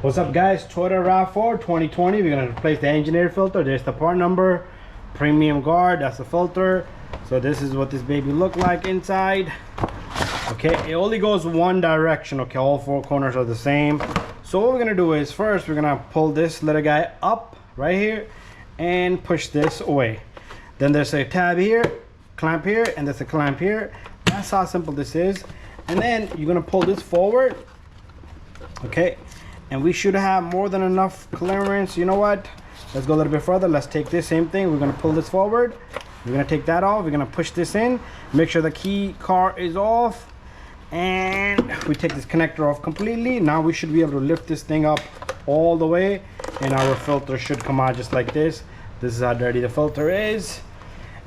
What's up guys, Toyota RAV4 2020. We're going to replace the engine air filter. There's the part number, premium guard, that's the filter. So this is what this baby look like inside. Okay, it only goes one direction. Okay, all four corners are the same. So what we're going to do is first we're going to pull this little guy up right here and push this away. Then there's a tab here, clamp here, and there's a clamp here. That's how simple this is. And then you're going to pull this forward. Okay, and we should have more than enough clearance. You know what, let's go a little bit further. Let's take this same thing, we're going to pull this forward, we're going to take that off, we're going to push this in, make sure the key car is off, and we take this connector off completely. Now we should be able to lift this thing up all the way, and our filter should come out just like this. This is how dirty the filter is.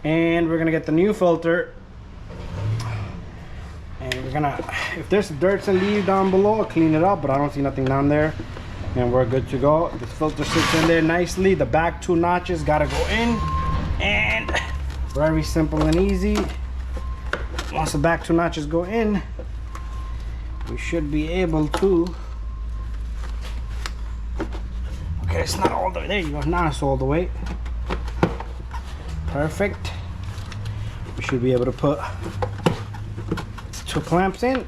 And we're going to get the new filter, and we're gonna, if there's dirt and leaves down below, I'll clean it up, but I don't see nothing down there, and we're good to go. This filter sits in there nicely. The back two notches gotta go in, and very simple and easy. Once the back two notches go in, we should be able to, okay, it's not all the way, there you go, now it's all the way. Perfect. We should be able to put two clamps in.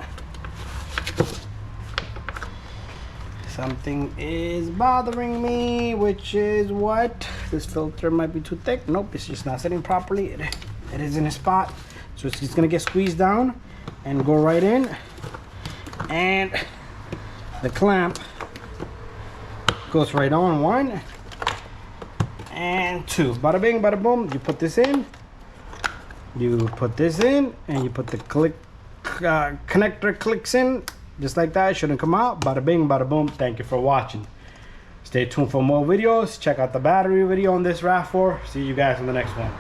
Something is bothering me, which is what? This filter might be too thick. Nope, it's just not sitting properly. It is in a spot, so it's just gonna get squeezed down and go right in. And the clamp goes right on, one and two. Bada bing, bada boom. You put this in, you put this in, and you put the connector clicks in just like that. It shouldn't come out. Bada bing, bada boom. Thank you for watching. Stay tuned for more videos. Check out the battery video on this RAV4. See you guys in the next one.